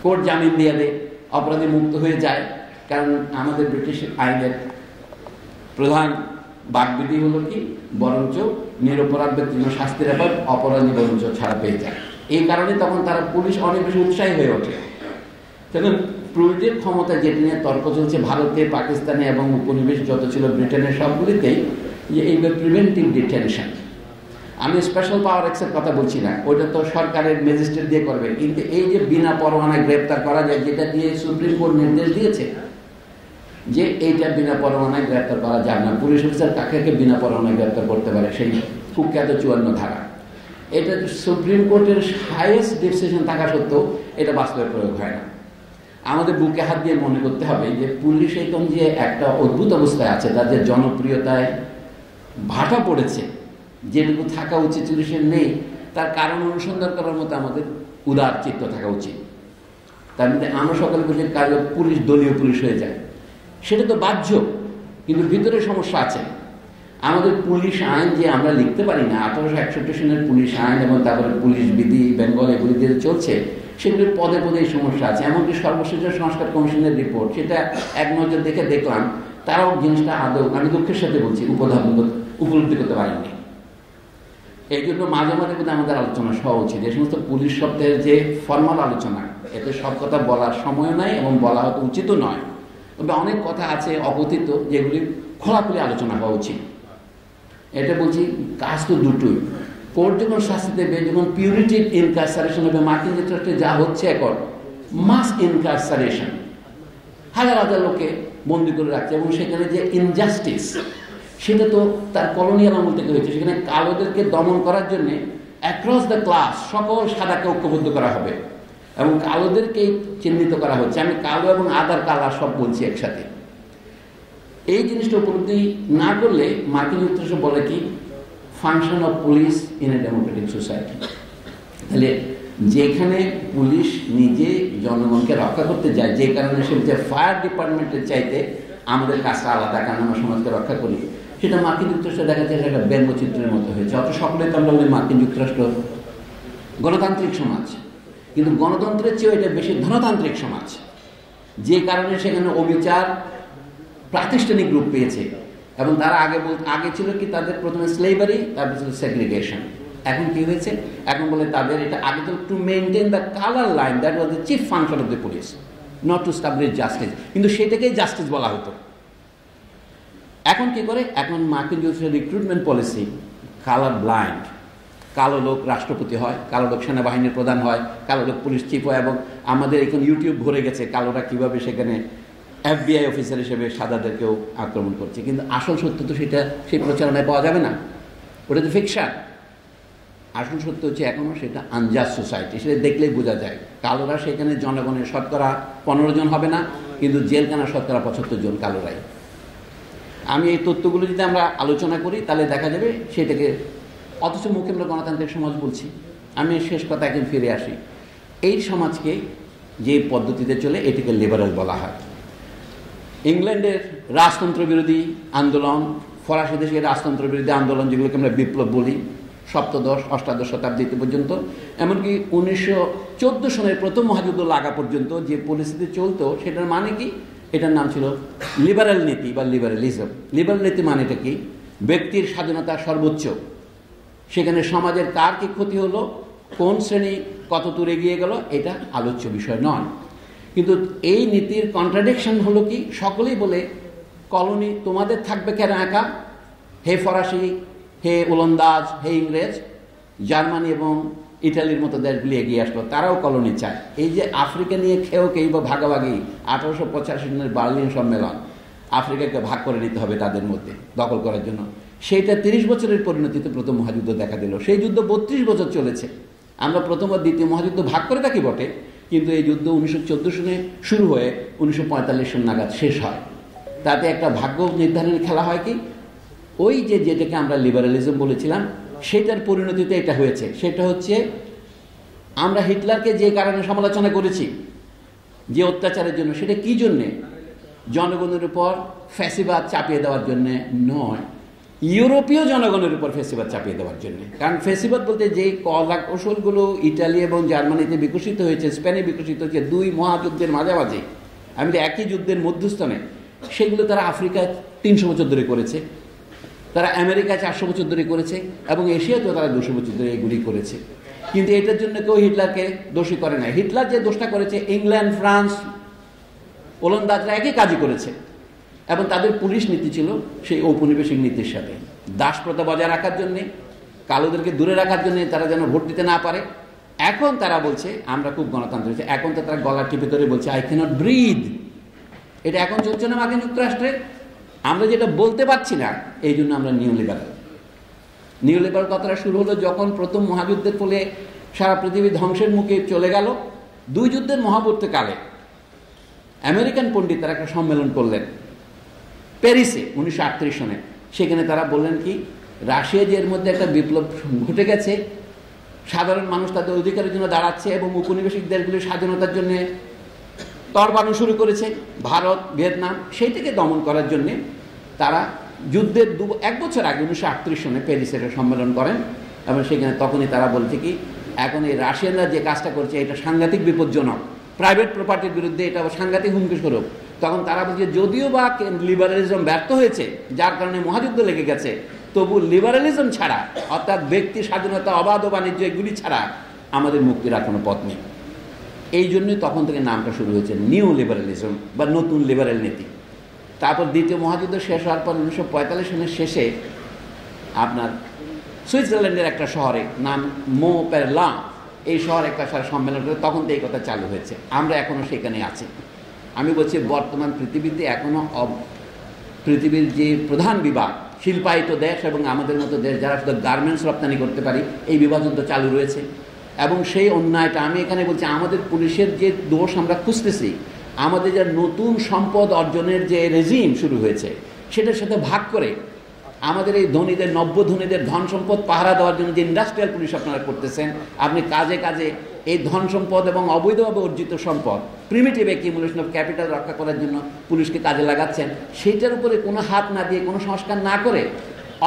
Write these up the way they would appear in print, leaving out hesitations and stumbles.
Court জামিন দিয়ে দেয়, অপরাধী মুক্ত হয়ে যায়। কারণ আমাদের ব্রিটিশ আইনের প্রধান বাকবিধি হলো কি, বরঞ্চ নিরপরাধ ব্যক্তির শাস্তির ব্যাপার, অপরাধী বরঞ্চ ছাড়া পেয়ে যায়। এই কারণে তখন তারা পুলিশ অনেক বেশি উৎসাহী হয়ে ওঠে। তখন পুলিশের ক্ষমতা যেটি নিয়ে তর্ক চলছে ভারতে, পাকিস্তানে এবং উপনিবেশ যত ছিল ব্রিটেনের সবগুলিতেই, যে এই প্রিভেন্টিভ ডিটেনশন। আমি স্পেশাল পাওয়ার অ্যাক্টের কথা বলছি না, ওইটা তো সরকারের ম্যাজিস্ট্রেট দিয়ে করবে। কিন্তু এই যে বিনা পরোয়ানায় গ্রেপ্তার করা যায়, যেটা দিয়ে সুপ্রিম কোর্ট নির্দেশ দিয়েছে যে এইটা বিনা পরোয়ানায় গ্রেপ্তার করা যায় না, পুলিশ অফিসার কাকে বিনা পরোয়ানায় গ্রেপ্তার করতে পারে, সেই কুখ্যাত 54 ধারা। এটা সুপ্রিম কোর্টের হাইয়েস্ট ডিসিশন থাকা সত্ত্বেও এটা বাস্তবে প্রয়োগ হয় না। আমাদের বুকে হাত দিয়ে মনে করতে হবে যে পুলিশ একদম যে একটা অদ্ভুত অবস্থায় আছে, তাদের জনপ্রিয়তায় ভাটা পড়েছে, যেটুকু থাকা উচিত পুলিশের নেই, তার কারণ অনুসন্ধান করার মতো আমাদের উদার চিত্ত থাকা উচিত। তার মধ্যে আমরা সকলে বলি কাজ পুলিশ দলীয় পুলিশ হয়ে যায়, সেটা তো বাহ্য, কিন্তু ভিতরে সমস্যা আছে। আমাদের পুলিশ আইন যে আমরা লিখতে পারি না, 1861 সনের পুলিশ আইন এবং তারপরে পুলিশ বিধি বেঙ্গল এগুলি যে চলছে, সেগুলির পদে পদে সমস্যা আছে। এমনকি সর্বশেষ সংস্কার কমিশনের রিপোর্ট, সেটা এক নজর দেখে দেখলাম তারাও জিনিসটা আদৌ, আমি দুঃখের সাথে বলছি, উপলব্ধি করতে পারেননি। এই জন্য মাঝে মাঝে কিন্তু আমাদের আলোচনা হওয়া উচিত। এই সমস্ত পুলিশ শব্দের যে ফর্মাল আলোচনা, এতে সব কথা বলার সময় নাই এবং বলা হয়তো উচিতও নয়, তবে অনেক কথা আছে অকথিত যেগুলি খোলাখুলি আলোচনা হওয়া উচিত। এটা বলছি, কাজ তো দুটোই। কোর্ট যখন শাস্তি দেবে, যখন পিউরিটিভ ইনকারসারেশন হবে, মার্কিন যুক্তরাষ্ট্রে যা হচ্ছে এখন মাস ইনকারসারেশন, হাজার হাজার লোকে বন্দি করে রাখছে, এবং সেখানে যে ইনজাস্টিস, সেটা তো তার কলোনিয়াল আমল থেকে হয়েছে। সেখানে কালোদেরকে দমন করার জন্য অ্যাক্রস দ্য ক্লাস সকল সাদাকে ঐক্যবদ্ধ করা হবে এবং কালোদেরকেই চিহ্নিত করা হচ্ছে। আমি কালো এবং আদার কালার সব বলছি একসাথে। এই জিনিসটা উপলব্ধি না করলে মার্কিন যুক্তরাষ্ট্র বলে কি, function of police in a democratic society. তাহলে যেখানে পুলিশ নিজে জনগণকে রক্ষা করতে যায়, যে কারণে সে যে ফায়ার ডিপার্টমেন্টের চাইতে আমাদের কাজটা আলাদা, কারণ আমরা সমাজকে রক্ষা করি, সেটা মার্কিন যুক্তরাষ্ট্রে দেখা যায় একটা ব্যঙ্গচিত্রের মতো হয়েছে। অত সকলে তো আমরা বলি মার্কিন যুক্তরাষ্ট্র গণতান্ত্রিক সমাজ, কিন্তু গণতন্ত্রের চেয়েও এটা বেশি ধনতান্ত্রিক সমাজ, যে কারণে সেখানে অবিচার প্রাতিষ্ঠানিক রূপ পেয়েছে। এবং তারা আগে ছিল কি, তাদের প্রথমে স্লেভারি, তারপর ছিল সেগ্রিগেশন। এখন কি হয়েছে, এখন বলে তাদের এটা আগে তো to maintain the colour line, that was the chief function of the police, not to establish justice. কিন্তু সেটাকেই জাস্টিস বলা হতো। এখন কি করে, এখন মার্কিন যুক্তরাষ্ট্রের রিক্রুটমেন্ট পলিসি কালার ব্লাইন্ড। কালো লোক রাষ্ট্রপতি হয়, কালো লোক সেনাবাহিনীর প্রধান হয়, কালো লোক পুলিশ চিফ হয়, এবং আমাদের এখন ইউটিউব ভরে গেছে কালোরা কিভাবে সেখানে FBI অফিসার হিসেবে সাদাদেরকেও আক্রমণ করছে। কিন্তু আসল সত্য তো সেটা সেই প্রচারণায় পাওয়া যাবে না, ওটা তো ফিকশন। আসল সত্য হচ্ছে এখনও সেটা আনজাস্ট সোসাইটি, সেটা দেখলেই বোঝা যায়। কালোরা সেখানে জনগণের শতকরা 15 জন হবে না, কিন্তু জেলখানা শতকরা 75 জন কালোরাই। আমি এই তথ্যগুলো যদি আমরা আলোচনা করি তাহলে দেখা যাবে সেটাকে, অথচ মুখে আমরা গণতান্ত্রিক সমাজ বলছি। আমি শেষ কথা এখন ফিরে আসি, এই সমাজকে যে পদ্ধতিতে চলে এটিকে লিবারেল বলা হয়। ইংল্যান্ডের রাজতন্ত্র বিরোধী আন্দোলন, ফরাসি দেশের রাজতন্ত্র বিরোধী আন্দোলন, যেগুলোকে আমরা বিপ্লব বলি, সপ্তদশ অষ্টাদশ শতাব্দীতে পর্যন্ত, এমনকি 1914 সনের প্রথম মহাযুদ্ধ লাগা পর্যন্ত যে পরিস্থিতি চলতো, সেটার মানে কি, এটার নাম ছিল লিবারেল নীতি বা লিবারেলিজম। লিবারেল নীতি মানেটা কি, ব্যক্তির স্বাধীনতা সর্বোচ্চ, সেখানে সমাজের কার কি ক্ষতি হলো, কোন শ্রেণী কত দূর এগিয়ে গেল, এটা আলোচ্য বিষয় নয়। কিন্তু এই নীতির কন্ট্রাডিকশন হলো কি, সকলেই বলে কলোনি তোমাদের থাকবে কেন একা, হে ফরাসি, হে ওলন্দাজ, হে ইংরেজ, জার্মানি এবং ইটালির মতো দেশগুলি এগিয়ে আসলো, তারাও কলোনি চায়। এই যে আফ্রিকা নিয়ে খেয়েই বা ভাগাভাগি, 1885 সনের বার্লিন সম্মেলন, আফ্রিকাকে ভাগ করে নিতে হবে তাদের মধ্যে দখল করার জন্য, সেইটা 30 বছরের পরিণতিতে প্রথম মহাযুদ্ধ দেখা দিল। সেই যুদ্ধ 32 বছর চলেছে। আমরা প্রথম ও দ্বিতীয় মহাযুদ্ধ ভাগ করে থাকি বটে, কিন্তু এই যুদ্ধ 1914 সনে শুরু হয়ে 1945 সন নাগাদ শেষ হয়। তাতে একটা ভাগ্য নির্ধারণের খেলা হয় কি, ওই যেটাকে আমরা লিবারালিজম বলেছিলাম, সেটার পরিণতিতে এটা হয়েছে। সেটা হচ্ছে, আমরা হিটলারকে যে কারণে সমালোচনা করেছি, যে অত্যাচারের জন্য, সেটা কি জন্যে, জনগণের উপর ফ্যাসিবাদ চাপিয়ে দেওয়ার জন্যে নয়, ইউরোপীয় জনগণের উপর ফেসিবাদ চাপিয়ে দেওয়ার জন্য। কারণ ফেসিবাদ বলতে যে কলা কৌশলগুলো ইটালি এবং জার্মানিতে বিকশিত হয়েছে, স্পেনে বিকশিত হয়েছে দুই মহাযুদ্ধের মাঝামাঝি, আমি তো একই যুদ্ধের মধ্যস্থানে, সেগুলো তারা আফ্রিকায় 300 বছর ধরে করেছে, তারা আমেরিকায় 400 বছর ধরে করেছে, এবং এশিয়াতেও তারা 200 বছর ধরে এগুলি করেছে। কিন্তু এটার জন্য কেউ হিটলারকে দোষী করে না। হিটলার যে দোষটা করেছে, ইংল্যান্ড, ফ্রান্স, ওলন্দাজরা একই কাজই করেছে, এবং তাদের পুলিশ নীতি ছিল সেই ঔপনিবেশিক নীতির সাথে। দাসপ্রথা বজায় রাখার জন্যে, কালোদেরকে দূরে রাখার জন্য, তারা যেন ভোট দিতে না পারে। এখন তারা বলছে আমরা খুব গণতন্ত্র হয়েছে, এখন তো তারা গলা টিপে ধরে বলছে আই ক্যানট ব্রিথ। এটা এখন চলছে না মার্কিন যুক্তরাষ্ট্রে। আমরা যেটা বলতে পারছি না, এই জন্য আমরা নিউ লিবারাল। নিউ লিবারাল কথাটা শুরু হলো যখন প্রথম মহাযুদ্ধের ফলে সারা পৃথিবী ধ্বংসের মুখে চলে গেল। 2 যুদ্ধের মহাবর্তীকালে আমেরিকান পণ্ডিতরা একটা সম্মেলন করলেন প্যারিসে 1938 সনে। সেখানে তারা বললেন কি, রাশিয়া যে এর মধ্যে একটা বিপ্লব ঘটে গেছে, সাধারণ মানুষ তাদের অধিকারের জন্য দাঁড়াচ্ছে এবং উপনিবেশিক দেশগুলির স্বাধীনতার জন্য তর বানানো শুরু করেছে, ভারত, ভিয়েতনাম, সেইটাকে দমন করার জন্যে তারা যুদ্ধের 1 বছর আগে 1938 সনে প্যারিসে একটা সম্মেলন করেন। এবং সেখানে তখনই তারা বলছে কি, এখন এই রাশিয়ানরা যে কাজটা করছে এটা সাংঘাতিক বিপজ্জনক, প্রাইভেট প্রপার্টির বিরুদ্ধে এটা সাংঘাতিক হুমকি স্বরূপ। তখন তারা বলছে যদিও বা লিবারালিজম ব্যর্থ হয়েছে, যার কারণে মহাযুদ্ধ লেগে গেছে, তবু লিবারালিজম ছাড়া, অর্থাৎ ব্যক্তি স্বাধীনতা, অবাধ বাণিজ্য, এগুলি ছাড়া আমাদের মুক্তির আর কোনো পথ নেই। এই জন্যই তখন থেকে নামটা শুরু হয়েছে নিউ লিবারালিজম বা নতুন লিবারেল নীতি। তারপর দ্বিতীয় মহাযুদ্ধ শেষ হওয়ার পর 1945 সনের শেষে আপনার সুইজারল্যান্ডের একটা শহরে নাম মোপেরলা, এই শহর একটা সম্মেলন করে তখন তো এই কথা চালু হয়েছে। আমরা এখনও সেখানে আছি। আমি বলছি বর্তমান পৃথিবীতে এখনও পৃথিবীর যে প্রধান বিভাগ, শিল্পায়িত দেশ এবং আমাদের মতো দেশ যারা শুধু গার্মেন্টস রপ্তানি করতে পারি, এই বিভাজন তো চালু রয়েছে। এবং সেই অন্যায়টা আমি এখানে বলছি, আমাদের পুলিশের যে দোষ আমরা খুঁজতেছি, আমাদের যে নতুন সম্পদ অর্জনের যে রেজিম শুরু হয়েছে, সেটার সাথে ভাগ করে আমাদের এই ধনীদের, নব্য ধনীদের ধন সম্পদ পাহারা দেওয়ার জন্য যে ইন্ডাস্ট্রিয়াল পুলিশ আপনারা করতেছেন, আপনি কাজে কাজে এই ধন সম্পদ এবং অবৈধভাবে অর্জিত সম্পদ, প্রিমিটিভ অ্যাকিউমুলেশন অফ ক্যাপিটাল রক্ষা করার জন্য পুলিশকে কাজে লাগাচ্ছেন। সেইটার উপরে কোনো হাত না দিয়ে, কোনো সংস্কার না করে,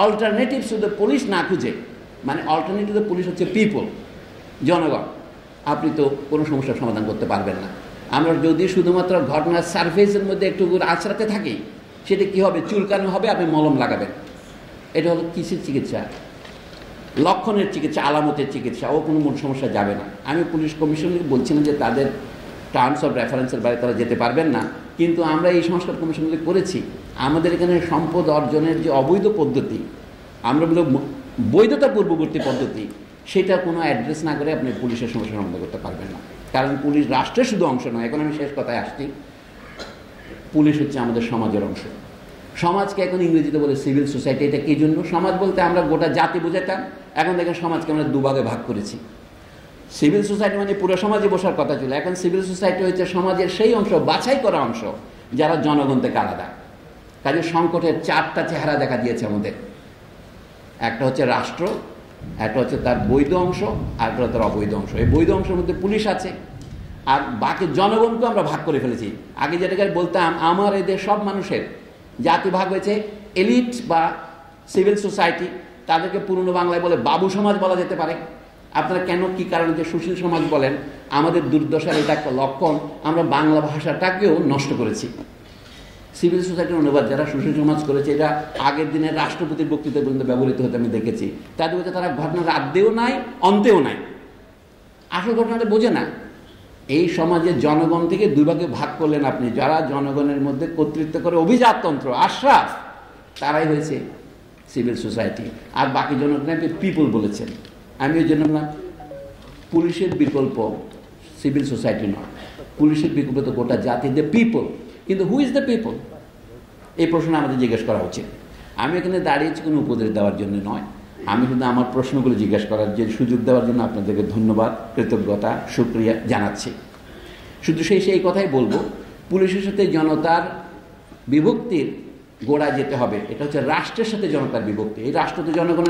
অল্টারনেটিভ শুধু পুলিশ না খুঁজে, মানে অল্টারনেটিভ পুলিশ হচ্ছে পিপল, জনগণ, আপনি তো কোনো সমস্যার সমাধান করতে পারবেন না। আমরা যদি শুধুমাত্র ঘটনার সারফেসের মধ্যে একটু আছড়াতে থাকি, সেটা কী হবে? চুলকানো হবে, আপনি মলম লাগাবেন। এটা হলো কিসের চিকিৎসা? লক্ষণের চিকিৎসা, আলামতের চিকিৎসা। ও কোনো মূল সমস্যা যাবে না। আমি পুলিশ কমিশনকে বলছি না যে তাদের টার্মস অফ রেফারেন্সের বাইরে তারা যেতে পারবেন না, কিন্তু আমরা এই সংস্কার কমিশনগুলি করেছি। আমাদের এখানে সম্পদ অর্জনের যে অবৈধ পদ্ধতি, আমরা বলি বৈধতা পূর্ববর্তী পদ্ধতি, সেটা কোনো অ্যাড্রেস না করে আপনি পুলিশের সমস্যার সমাধান করতে পারবেন না। কারণ পুলিশ রাষ্ট্রের শুধু অংশ নয়। এখন আমি শেষ কথায় আসছি, পুলিশ হচ্ছে আমাদের সমাজের অংশ। সমাজকে এখন ইংরেজিতে বলে সিভিল সোসাইটি। এটা কী জন্য? সমাজ বলতে আমরা গোটা জাতি বোঝাতাম, এখন দেখেন সমাজকে আমরা দুভাগে ভাগ করেছি। সিভিল সোসাইটি মানে পুরো সমাজে বসার কথা ছিল, এখন সিভিল সোসাইটি হচ্ছে সমাজের সেই অংশ, বাছাই করা অংশ, যারা জনগণ থেকে আলাদা। কাজে সংকটের 4টা চেহারা দেখা দিয়েছে আমাদের। একটা হচ্ছে রাষ্ট্র, একটা হচ্ছে তার বৈধ অংশ, আর একটা তার অবৈধ অংশ। এই বৈধ অংশের মধ্যে পুলিশ আছে, আর বাকি জনগণকে আমরা ভাগ করে ফেলেছি। আগে যেটাকে বলতাম, আমার এদের সব মানুষের জাতি ভাগ হয়েছে এলিট বা সিভিল সোসাইটি, তাদেরকে পুরনো বাংলায় বলে বাবু সমাজ বলা যেতে পারে। আপনারা কেন, কি কারণে যে সুশীল সমাজ বলেন, আমাদের দুর্দশার এটা একটা লক্ষণ, আমরা বাংলা ভাষাটাকেও নষ্ট করেছি। সিভিল সোসাইটির অনুবাদ যারা সুশীল সমাজ করেছে, এটা আগের দিনের রাষ্ট্রপতির বক্তৃতা পর্যন্ত ব্যবহৃত হতে আমি দেখেছি। তাদের বলতে তারা ঘটনার আদ্যেও নাই, অন্তেও নাই, আসল ঘটনাটা বোঝে না। এই সমাজের জনগণ থেকে 2 ভাগে ভাগ করলেন আপনি। যারা জনগণের মধ্যে কর্তৃত্ব করে অভিজাততন্ত্র, আশরাফ, তারাই হয়েছে সিভিল সোসাইটি, আর বাকি জনগণকে আপনি পিপল বলেছেন। আমি ওই জন্য না, পুলিশের বিকল্প সিভিল সোসাইটি নয়, পুলিশের বিকল্প তো গোটা জাতি, দ্য পিপল। কিন্তু হু ইজ দ্য পিপল? এই প্রশ্ন আমাদের জিজ্ঞেস করা উচিত। আমি এখানে দাঁড়িয়েছি কোনো উপদেশ দেওয়ার জন্য নয়, আমি শুধু আমার প্রশ্নগুলো জিজ্ঞেস করার যে সুযোগ দেওয়ার জন্য আপনাদেরকে ধন্যবাদ, কৃতজ্ঞতা, শুকরিয়া জানাচ্ছি। শুধু সেই কথাই বলবো, পুলিশের সাথে জনতার বিভক্তির গোড়ায় যেতে হবে। এটা হচ্ছে রাষ্ট্রের সাথে জনতার বিভক্তি। এই রাষ্ট্র তো জনগণের